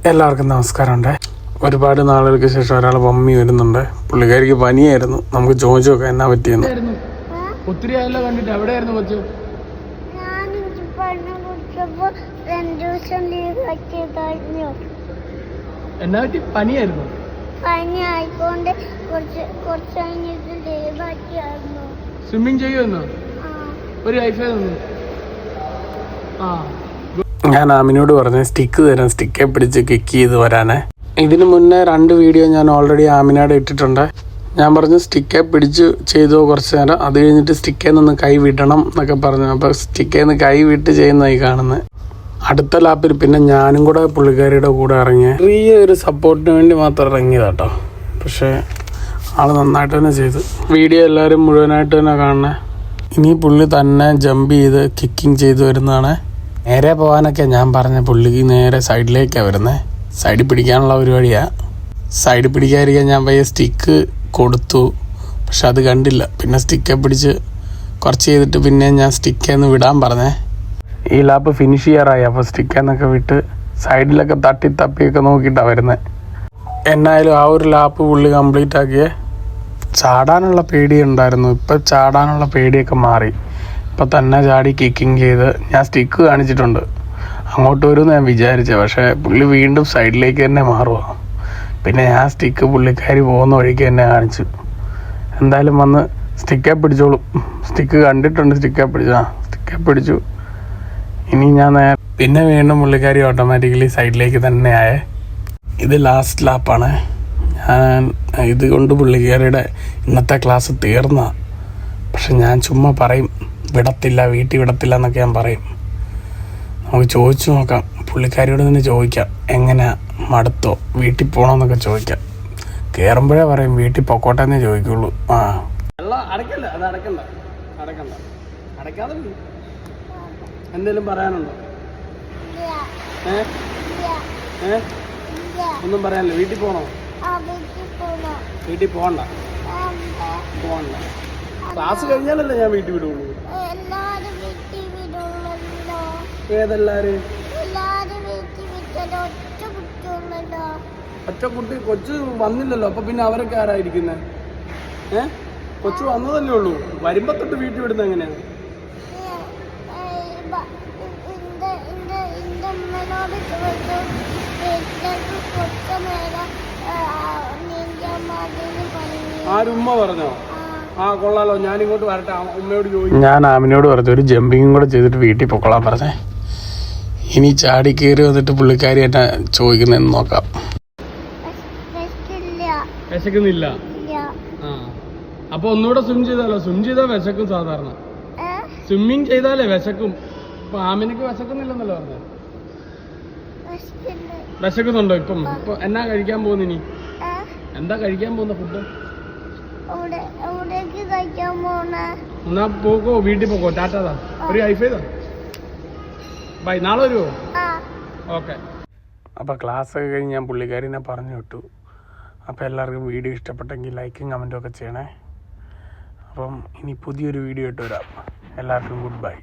എല്ലാവർക്കും നമസ്കാരമുണ്ട്. ഒരുപാട് നാളുകൾക്ക് ശേഷം ഒരാൾ മമ്മി വരുന്നുണ്ട്. പുള്ളിക്കാരിക്ക് പനിയായിരുന്നു. നമുക്ക് ചോദിച്ചു നോക്കാം എന്നാ പറ്റിയെന്ന്. ഒത്തിരി ആയല്ലോ കണ്ടിട്ട്. എവിടെയായിരുന്നു കൊച്ചു? എന്നാ പറ്റി? പനിയായിരുന്നു. സ്വിമ്മിങ് ചെയ്യുമെന്നോ? ഒരു ഐഫൈ തന്നു. ഞാൻ ആമിനോട് പറഞ്ഞ സ്റ്റിക്ക് തരാം, സ്റ്റിക്കെ പിടിച്ച് കിക്ക് ചെയ്ത് വരാനേ. ഇതിന് മുന്നേ 2 വീഡിയോ ഞാൻ ഓൾറെഡി ആമിനോട് ഇട്ടിട്ടുണ്ട്. ഞാൻ പറഞ്ഞു സ്റ്റിക്കെ പിടിച്ച് ചെയ്തോ കുറച്ച് നേരം, അത് കഴിഞ്ഞിട്ട് സ്റ്റിക്കേന്ന് നിന്ന് കൈ വിടണം എന്നൊക്കെ പറഞ്ഞു. അപ്പോൾ സ്റ്റിക്കേന്ന് കൈ വിട്ട് ചെയ്യുന്നതായി കാണുന്നത്. അടുത്ത ലാപ്പിൽ പിന്നെ ഞാനും കൂടെ പുള്ളിക്കാരിയുടെ കൂടെ ഇറങ്ങിയ ചെറിയൊരു സപ്പോർട്ടിന് വേണ്ടി മാത്രം ഇറങ്ങിയതാട്ടോ. പക്ഷേ ആൾ നന്നായിട്ട് തന്നെ ചെയ്തു. വീഡിയോ എല്ലാവരും മുഴുവനായിട്ട് തന്നെ കാണണേ. ഇനി പുള്ളി തന്നെ ജമ്പ് ചെയ്ത് കിക്കിങ് ചെയ്ത് വരുന്നതാണ്. നേരെ പോകാനൊക്കെ ഞാൻ പറഞ്ഞ പുള്ളിക്ക് നേരെ സൈഡിലേക്കാണ് വരുന്നത്. സൈഡിൽ പിടിക്കാനുള്ള പരിപാടിയാണ്. സൈഡിൽ പിടിക്കാതിരിക്കാൻ ഞാൻ പയ്യെ സ്റ്റിക്ക് കൊടുത്തു. പക്ഷെ അത് കണ്ടില്ല. പിന്നെ സ്റ്റിക്കെ പിടിച്ച് കുറച്ച് ചെയ്തിട്ട് പിന്നെ ഞാൻ സ്റ്റിക്കേന്ന് വിടാൻ പറഞ്ഞേ. ഈ ലാപ്പ് ഫിനിഷ് ചെയ്യാറായി. അപ്പോൾ സ്റ്റിക്കേന്നൊക്കെ വിട്ട് സൈഡിലൊക്കെ തട്ടി തപ്പിയൊക്കെ നോക്കിയിട്ടാണ് വരുന്നത്. എന്നായാലും ആ ഒരു ലാപ്പ് പുള്ളി കംപ്ലീറ്റ് ആക്കിയേ. ചാടാനുള്ള പേടിയുണ്ടായിരുന്നു. ഇപ്പം ചാടാനുള്ള പേടിയൊക്കെ മാറി. ഇപ്പം തന്നെ ചാടി കിക്കിങ് ചെയ്ത് ഞാൻ സ്റ്റിക്ക് കാണിച്ചിട്ടുണ്ട്. അങ്ങോട്ട് വരുമെന്ന് ഞാൻ വിചാരിച്ചത്. പക്ഷേ പുള്ളി വീണ്ടും സൈഡിലേക്ക് തന്നെ മാറുക. പിന്നെ ഞാൻ സ്റ്റിക്ക് പുള്ളിക്കാരി പോകുന്ന വഴിക്ക് തന്നെ കാണിച്ചു. എന്തായാലും വന്ന് സ്റ്റിക്കെ പിടിച്ചോളും. സ്റ്റിക്ക് കണ്ടിട്ടുണ്ട്. സ്റ്റിക്കെ പിടിച്ചു. ഇനി ഞാൻ പിന്നെ വീണ്ടും പുള്ളിക്കാരി ഓട്ടോമാറ്റിക്കലി സൈഡിലേക്ക് തന്നെ ആയേ. ഇത് ലാസ്റ്റ് ലാപ്പാണ്. ഞാൻ ഇതുകൊണ്ട് പുള്ളിക്കാരിയുടെ ഇന്നത്തെ ക്ലാസ് തീർന്ന. പക്ഷെ ഞാൻ ചുമ്മാ പറയും വിടത്തില്ല, വീട്ടിൽ വിടത്തില്ല എന്നൊക്കെ ഞാൻ പറയും. നമുക്ക് ചോദിച്ചു നോക്കാം. പുള്ളിക്കാരിയോട് തന്നെ ചോദിക്കാം, എങ്ങനെ മടുത്തോ, വീട്ടിൽ പോകണമെന്നൊക്കെ ചോദിക്കാം. കയറുമ്പോഴേ പറയും വീട്ടിൽ പൊക്കോട്ടെ എന്നേ ചോദിക്കുള്ളൂ. എന്തെങ്കിലും പറയാനുണ്ടോ? ഒന്നും പറയാനില്ല. വീട്ടിൽ പോകണോ? വീട്ടിൽ പോകണ്ട. ക്ലാസ് കഴിഞ്ഞാലല്ലേ ഞാൻ വീട്ടിൽ വിടുള്ളൂ. ഏതെല്ലാരും? ഒറ്റ കുട്ടി കൊച്ചു വന്നില്ലല്ലോ. അപ്പൊ പിന്നെ അവരൊക്കെ ആരായിരിക്കുന്നേ? കൊച്ചു വന്നതല്ലേ ഉള്ളൂ. വരുമ്പോ തൊട്ട് വീട്ടിൽ വിടുന്നത് എങ്ങനെയാണ്? ആരുമ്മ പറഞ്ഞോ? കൊള്ളാലോ, ഞാനിങ്ങോട്ട് വരട്ടെ. ഉമ്മയോട് ചോദിക്കും. ഞാൻ ആമിനോട് പറഞ്ഞു ഒരു ജമ്പിങ്ങും കൂടെ ചെയ്തിട്ട് വീട്ടിൽ പൊക്കോളാൻ പറഞ്ഞേ. ഇനി ചാടി കയറി വന്നിട്ട് പുള്ളിക്കാരി എന്നെ ചോദിക്കുന്നതെന്ന് നോക്കാം. വിശക്കുന്നില്ല? അപ്പൊ ഒന്നുകൂടെ സ്വിം ചെയ്താലോ? സ്വിം ചെയ്താൽ വിശക്കും. സാധാരണ സ്വിമ്മിങ് ചെയ്താലേ വിശക്കും. അപ്പൊ ആമിനക്ക് വിശക്കുന്നില്ലെന്നല്ലോ പറഞ്ഞത്. വിശക്കുന്നുണ്ടോ ഇപ്പം? ഇപ്പൊ എന്നാ കഴിക്കാൻ പോകുന്നു? ഇനി എന്താ കഴിക്കാൻ പോകുന്ന ഫുഡ്? എന്നാ പോക്കോ, വീട്ടിൽ പോക്കോ. ടാറ്റാ. ഒരു ഐഫൈ ബൈ. നാളെ വരുമോ? ഓക്കെ. അപ്പോൾ ക്ലാസ്സൊക്കെ കഴിഞ്ഞ് ഞാൻ പുള്ളിക്കാരിനെ പറഞ്ഞു വിട്ടു. അപ്പോൾ എല്ലാവർക്കും വീഡിയോ ഇഷ്ടപ്പെട്ടെങ്കിൽ ലൈക്കും കമൻറ്റും ഒക്കെ ചെയ്യണേ. അപ്പം ഇനി പുതിയൊരു വീഡിയോ ഇട്ട് വരാം. എല്ലാവർക്കും ഗുഡ് ബൈ.